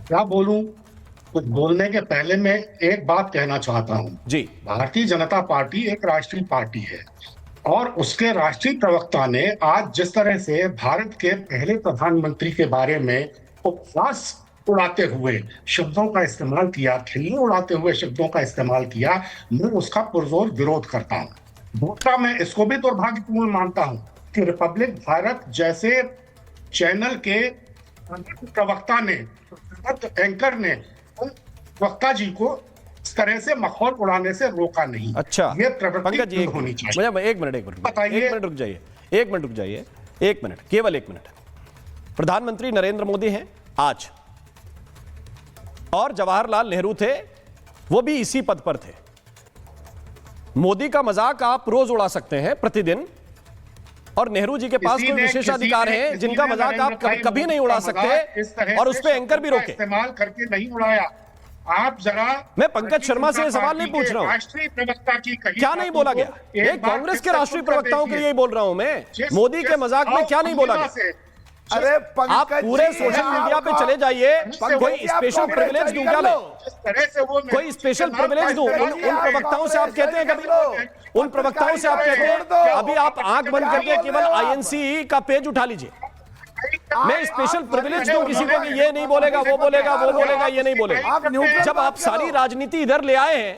क्या बोलूं? कुछ बोलने के पहले मैं एक बात कहना चाहता हूं। जी। भारतीय जनता पार्टी एक राष्ट्रीय पार्टी है और उसके राष्ट्रीय प्रवक्ता ने आज जिस तरह से भारत के पहले प्रधानमंत्री के बारे में उपहास उड़ाते हुए शब्दों का इस्तेमाल किया, खिल्ली उड़ाते हुए शब्दों का इस्तेमाल किया, मैं उसका पुरजोर विरोध करता हूं। दूसरा, मैं इसको भी दुर्भाग्यपूर्ण मानता हूं कि रिपब्लिक भारत जैसे चैनल के प्रवक्ता ने, एंकर ने वक्ता जी को इस तरह से मखौल उड़ाने से रोका नहीं। अच्छा, ये प्रवृत्ति पंकज जी होनी चाहिए। एक मिनट बताइए। रुक जाइए, एक मिनट, केवल एक मिनट। प्रधानमंत्री नरेंद्र मोदी हैं आज, और जवाहरलाल नेहरू थे, वो भी इसी पद पर थे। मोदी का मजाक आप रोज उड़ा सकते हैं, प्रतिदिन, और नेहरू जी के पास कोई विशेषाधिकार हैं जिनका मजाक आप कभी नहीं उड़ा सकते, और उस पे एंकर भी रोके। इस्तेमाल करके नहीं उड़ाया। आप जरा, मैं पंकज शर्मा से सवाल नहीं पूछ रहा हूं, राष्ट्रीय प्रवक्ता की कही क्या नहीं बोला गया? एक कांग्रेस के राष्ट्रीय प्रवक्ताओं के लिए बोल रहा हूं मैं, मोदी के मजाक में क्या नहीं बोला गया? अरे आप पूरे सोशल मीडिया पे चले जाइए, कोई स्पेशल प्रिविलेज दूं क्या मैं? कोई स्पेशल प्रिविलेज दूं? उन प्रवक्ताओं से आप कहते हैं कभी, उन प्रवक्ताओं से आप कहते हैं, अभी आप आंख बंद करके केवल आईएनसी का पेज उठा लीजिए, मैं स्पेशल प्रिविलेज दूं किसी को कि ये नहीं बोलेगा, वो बोलेगा, वो बोलेगा, ये नहीं बोलेगा? जब आप सारी राजनीति इधर ले आए हैं,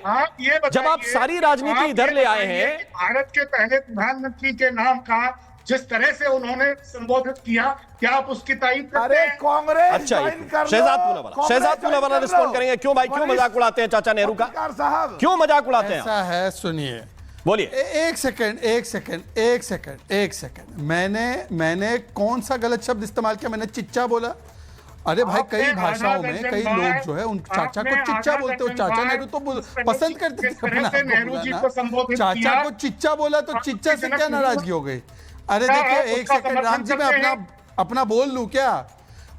जब आप सारी राजनीति इधर ले आए हैं, भारत के पहले प्रधानमंत्री के नाम का जिस तरह से उन्होंने संबोधित किया, क्या आप उसकी तारीफ करते हैं? कांग्रेस, अच्छा, शहजाद पूनावाला रिस्पॉन्ड करेंगे। क्यों भाई, क्यों मजाक उड़ाते हैं चाचा नेहरू का? साहब क्यों मजाक उड़ाते हैं? ऐसा है, सुनिए, बोलिए। एक सेकंड। मैंने कौन सा गलत शब्द इस्तेमाल किया? मैंने चिच्चा बोला? अरे भाई, कई भाषाओं में कई लोग जो है उन चाचा को चिच्चा बोलते हो। चाचा नेहरू तो पसंद करते थे अपना चाचा को चिच्चा बोला, तो चिच्चा से क्या नाराजगी हो गई? अरे देखिए, एक सेकंड राम जी, मैं अपना बोल लूं क्या?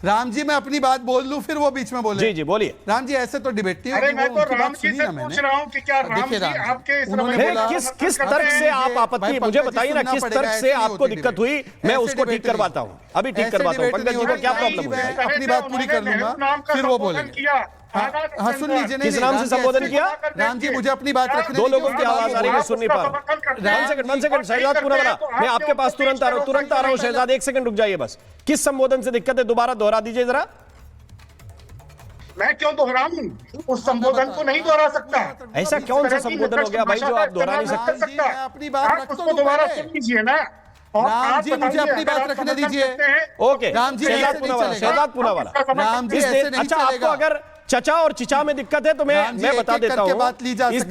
राम जी, मैं अपनी बात बोल लूं, फिर वो बीच में बोले। जी जी, बोलिए। राम जी, ऐसे तो डिबेट नहीं होगी। मैं तो राम जी से पूछ रहा हूं कि क्या राम जी आपके उन्होंने बोला, किस तर्क से आप आपत्ति, मुझे बताइए ना, किस तर्क से आपको दिक्कत हुई? मैं उसको ठीक करवाता हूं, अभी ठीक करवाता हूं। पंकज जी को क्या प्रॉब्लम है? अपनी बात पूरी कर लूंगा, फिर वो बोलेंगे। हाँ, सुन लीजिए। किस नाम से संबोधन किया? राम जी, मुझे अपनी बात रखने दो लोगों की आवाज आ रही है, सुन नहीं पा रहा। वन सेकंड शहजाद पूनावाला, मैं आपके पास तुरंत आ रहा हूं। शहजाद, एक सेकंड रुक जाइए बस। किस संबोधन से दिक्कत है, दोबारा दोहरा दीजिए जरा। मैं क्यों दोहराऊं? उस संबोधन को नहीं दोहरा सकता। ऐसा कौन सा संबोधन हो गया भाई जो आप दोहरा नहीं सकते? अपनी बात उसको दोबारा सुन लीजिए ना। राम जी, मुझे अपनी बात रखने दीजिए। ओके, राम जी, शहजाद पूनावाला। राम जी, ऐसे नहीं अच्छा, आपको अगर चचा और चिचा में दिक्कत है तो मैं बता देता हूं, इस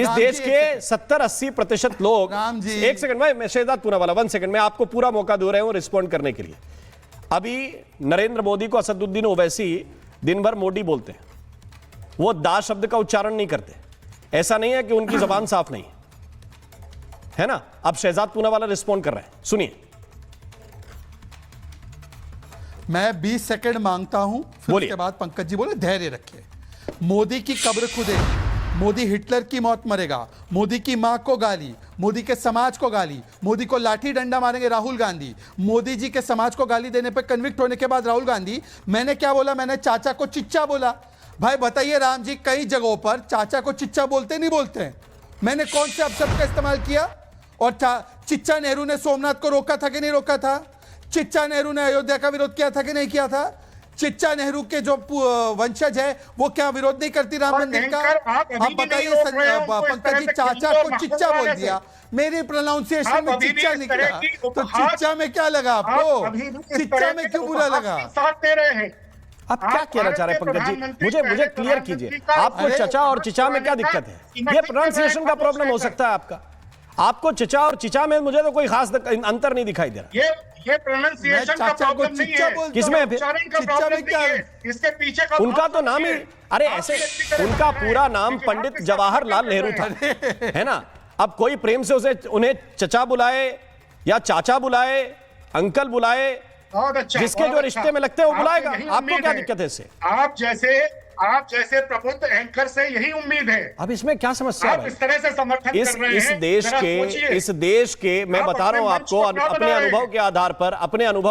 देश के 70-80% लोग, एक सेकंड, मैं शहजाद पूनावाला, 1 सेकंड, मैं आपको पूरा मौका दे रहा हूं रिस्पॉन्ड करने के लिए। अभी नरेंद्र मोदी को असदुद्दीन ओवैसी दिन भर मोदी बोलते हैं, वो दा शब्द का उच्चारण नहीं करते। ऐसा नहीं है कि उनकी जबान साफ नहीं है ना। अब शहजाद पूनावाला रिस्पॉन्ड कर रहे हैं, सुनिए। मैं 20 सेकंड मांगता हूं, फिर उसके बाद पंकज जी बोले धैर्य रखिए। मोदी की कब्र खुदेगी, मोदी हिटलर की मौत मरेगा, मोदी की मां को गाली, मोदी के समाज को गाली, मोदी को लाठी डंडा मारेंगे राहुल गांधी, मोदी जी के समाज को गाली देने पर कन्विक्ट होने के बाद राहुल गांधी। मैंने क्या बोला? मैंने चाचा को चिच्चा बोला। भाई बताइए राम जी, कई जगहों पर चाचा को चिच्चा बोलते नहीं बोलते? मैंने कौन से अपशब्द का इस्तेमाल किया? और चिच्चा नेहरू ने सोमनाथ को रोका था कि नहीं रोका था? चिच्चा नेहरू ने अयोध्या का विरोध किया था कि नहीं किया था? चिच्चा नेहरू के जो वंशज है वो क्या विरोध नहीं करती राम मंदिर का? आप बताइए पंकज जी, चाचा को चिच्चा बोल दिया, मेरी प्रोनाउंसिएशन में चिच्चा निकला, तो चिच्चा में क्या लगा आपको? चिच्चा में क्यों बुरा लगा? आप क्या कहना चाह रहे हैं पंकज जी? मुझे क्लियर कीजिए, आपको चचा और चिचा में क्या दिक्कत है? ये प्रोनाउंसिएशन का प्रॉब्लम हो सकता है आपका। आपको चचा और चिचा में मुझे तो कोई खास अंतर नहीं दिखाई दे रहा। ये प्रोनाउंसिएशन का प्रॉब्लम नहीं है। किसमें? चिच्चा में क्या है? इसके पीछे का उनका तो नाम ही, अरे ऐसे, उनका पूरा नाम पंडित जवाहरलाल नेहरू था, है ना। अब कोई प्रेम से उन्हें चचा बुलाए या चाचा बुलाए, अंकल बुलाए, जिसके जो रिश्ते में लगते हैं वो बुलाएगा। आपको क्या दिक्कत है इससे? आप जैसे प्रबुद्ध एंकर से यही उम्मीद है। अब इसमें क्या समस्या है? इस तरह से समर्थन कर रहे हैं। इस देश के मैं बता रहा हूं आपको, अपने अनुभव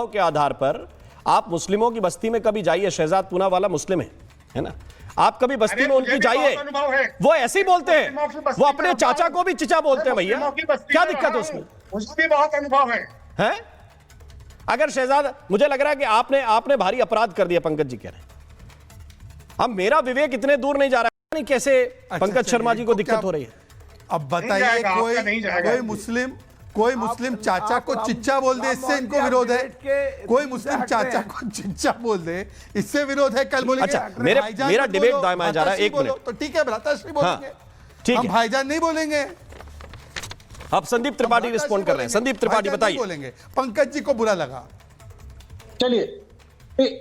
के आधार पर आप मुस्लिमों की बस्ती में कभी जाइए, शहजाद पूना वाला मुस्लिम है ना, आप कभी बस्ती में उनकी जाइए, वो ऐसे ही बोलते हैं, वो अपने चाचा को भी चिचा बोलते हैं भैया, क्या दिक्कत है उसमें? उसमें बहुत अनुभव है। अगर शहजाद, मुझे लग रहा है कि आपने भारी अपराध कर दिया, पंकज जी कह रहे हैं। अब मेरा विवेक इतने दूर नहीं जा रहा है, नहीं कैसे पंकज शर्मा जी को दिक्कत हो रही है। अब बताइए, कोई मुस्लिम चाचा को चिच्चा बोल दे, इससे इनको विरोध है? कोई मुस्लिम चाचा को चिच्चा बोल दे, इससे विरोध है? कल बोलेंगे अच्छा, मेरा डिबेट दायमा जा रहा है, एक मिनट तो ठीक है, भ्राताश्री बोलेंगे, ठीक हम है, भाईजान नहीं बोलेंगे। अब संदीप त्रिपाठी रिस्पॉन्ड कर रहे हैं। संदीप त्रिपाठी बताइए। बोलेंगे पंकज जी को बुरा लगा। चलिए,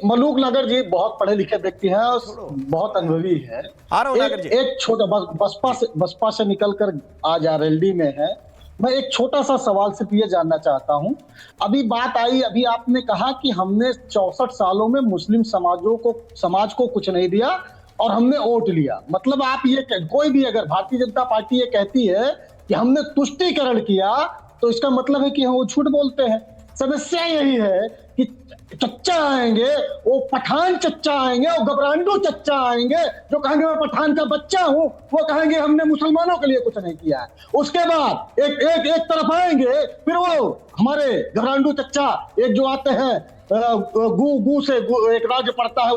मलूक नागर जी बहुत पढ़े लिखे व्यक्ति हैं और बहुत अनुभवी है। आ रहा हूं नागर जी। एक छोटा, बसपा से निकलकर आज आरएलडी में है। मैं एक छोटा सा सवाल सिर्फ ये जानना चाहता हूं। अभी बात आई, अभी आपने कहा कि हमने 64 सालों में मुस्लिम समाज को कुछ नहीं दिया और हमने वोट लिया। मतलब आप ये कोई भी अगर भारतीय जनता पार्टी ये कहती है कि हमने तुष्टीकरण किया, तो इसका मतलब है कि वो झूठ बोलते हैं। समस्या यही है कि चच्चा आएंगे, वो पठान चच्चा आएंगे, वो घबरांडू चच्चा आएंगे, जो कहेंगे मैं पठान का बच्चा हूं, वो कहेंगे हमने मुसलमानों के लिए कुछ नहीं किया है। उसके बाद एक तरफ आएंगे, फिर वो हमारे घबरांडू चच्चा एक जो आते हैं गू से एक राज्य पड़ता है,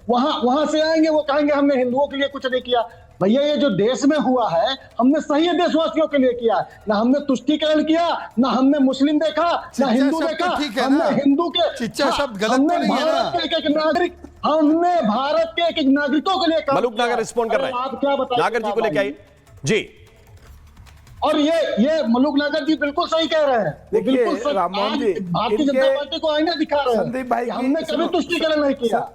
वहां से आएंगे, वो कहेंगे हमने हिंदुओं के लिए कुछ नहीं किया। भैया, ये जो देश में हुआ है, हमने सही देशवासियों के लिए किया। ना हमने तुष्टीकरण किया, ना हमने मुस्लिम देखा, ना हिंदू देखा। हमने हिंदू के चिच्चा शब्द गलत तो नहीं है ना? हमने भारत के एक नागरिकों के लिए काम मलूक नागर रिस्पॉन्ड कर रहे हैं। आप क्या बताइए? नागर जी को लेके आइए जी। और ये मलूक नागर जी बिल्कुल सही कह रहे हैं। देखिए राममोहन जी, भारतीय जनता पार्टी को आईना दिखा रहे हैं। संदीप भाई, हमने कभी तुष्टीकरण नहीं किया,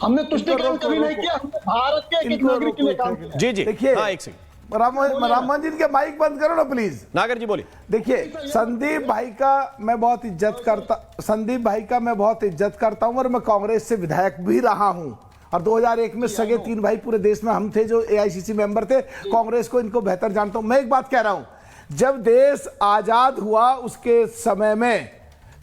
हमने तुष्टीकरण कभी नहीं किया। हमने भारत के एक नागरिक के लिए काम किया। जी जी, देखिए, हाँ, एक सेकंड, राममोहन जी के माइक बंद करो ना प्लीज। नागर जी बोलिए। देखिए, संदीप भाई का मैं बहुत इज्जत करता हूं और मैं कांग्रेस से विधायक भी रहा हूं और 2001 में सगे 3 भाई पूरे देश में हम थे जो एआईसीसी मेंबर थे। कांग्रेस को इनको बेहतर जानता हूं। मैं एक बात कह रहा हूं, जब देश आजाद हुआ उसके समय में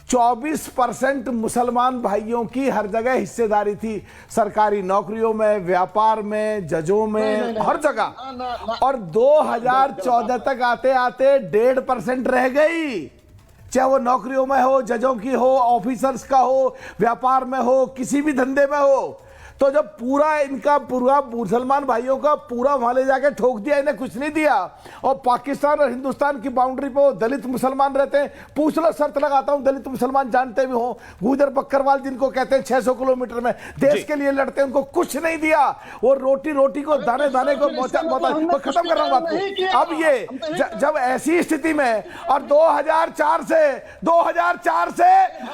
24% मुसलमान भाइयों की हर जगह हिस्सेदारी थी, सरकारी नौकरियों में, व्यापार में, जजों में, हर जगह। और 2014 तक आते आते 1.5% रह गई, चाहे वो नौकरियों में हो, जजों की हो, ऑफिसर्स का हो, व्यापार में हो, किसी भी धंधे में हो। तो जब पूरा मुसलमान भाइयों का पूरा वहां ले जाके ठोक दिया, इन्हें कुछ नहीं दिया। और पाकिस्तान और हिंदुस्तान की बाउंड्री पे वो दलित मुसलमान रहते हैं। पूछ लो, शर्त लगाता हूं, दलित मुसलमान जानते भी हो, गुजर बकरवाल जिनको कहते हैं 600 किलोमीटर में देश के लिए लड़ते हैं, उनको कुछ नहीं दिया। वो रोटी को दाने को खत्म कर रहा हूं बात को। अब ये जब ऐसी स्थिति में और 2004 से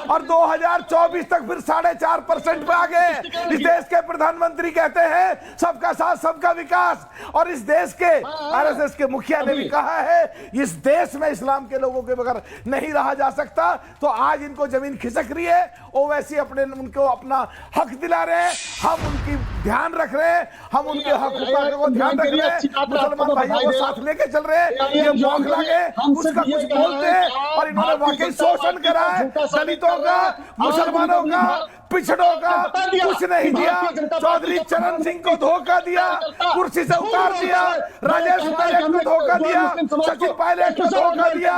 और 2024 तक फिर 4.5% पे आ गए। इस देश के प्रधानमंत्री कहते हैं सबका साथ सबका विकास, और इस देश के आरएसएस के मुखिया ने भी कहा है इस देश में इस्लाम के लोगों के बगैर नहीं रहा जा सकता। तो आज इनको जमीन खिसक रही है, ओवैसी उनको अपना हक दिला रहे हैं, हम उनकी ध्यान रख रहे हैं, हम उनके हक को ध्यान रख रहे हैं, मुसलमान भाइयों को साथ लेके चल रहे हैं। ये बौखला के उसका कुछ बोलते हैं और इन्होंने वाकई शोषण करा है दलितों का, मुसलमानों का, पिछड़ों का, कुछ नहीं दिया। चौधरी चरण सिंह को धोखा दिया, कुर्सी से उतार दिया, राजेश पायलट को धोखा दिया, सचिन पायलट को धोखा दिया।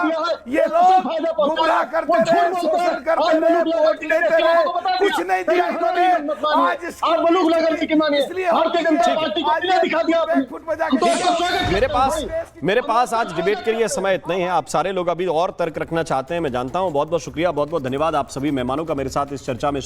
ये लोग गुमराह करते रहे, शोषण करते रहे, वोट लेते रहे, कुछ नहीं दिया इन्होंने। आज इसलिए मेरे पास आज डिबेट के लिए समय इतना ही है। आप सारे लोग अभी और तर्क रखना चाहते हैं, मैं जानता हूं। बहुत बहुत शुक्रिया, बहुत बहुत धन्यवाद आप सभी मेहमानों का मेरे साथ इस चर्चा में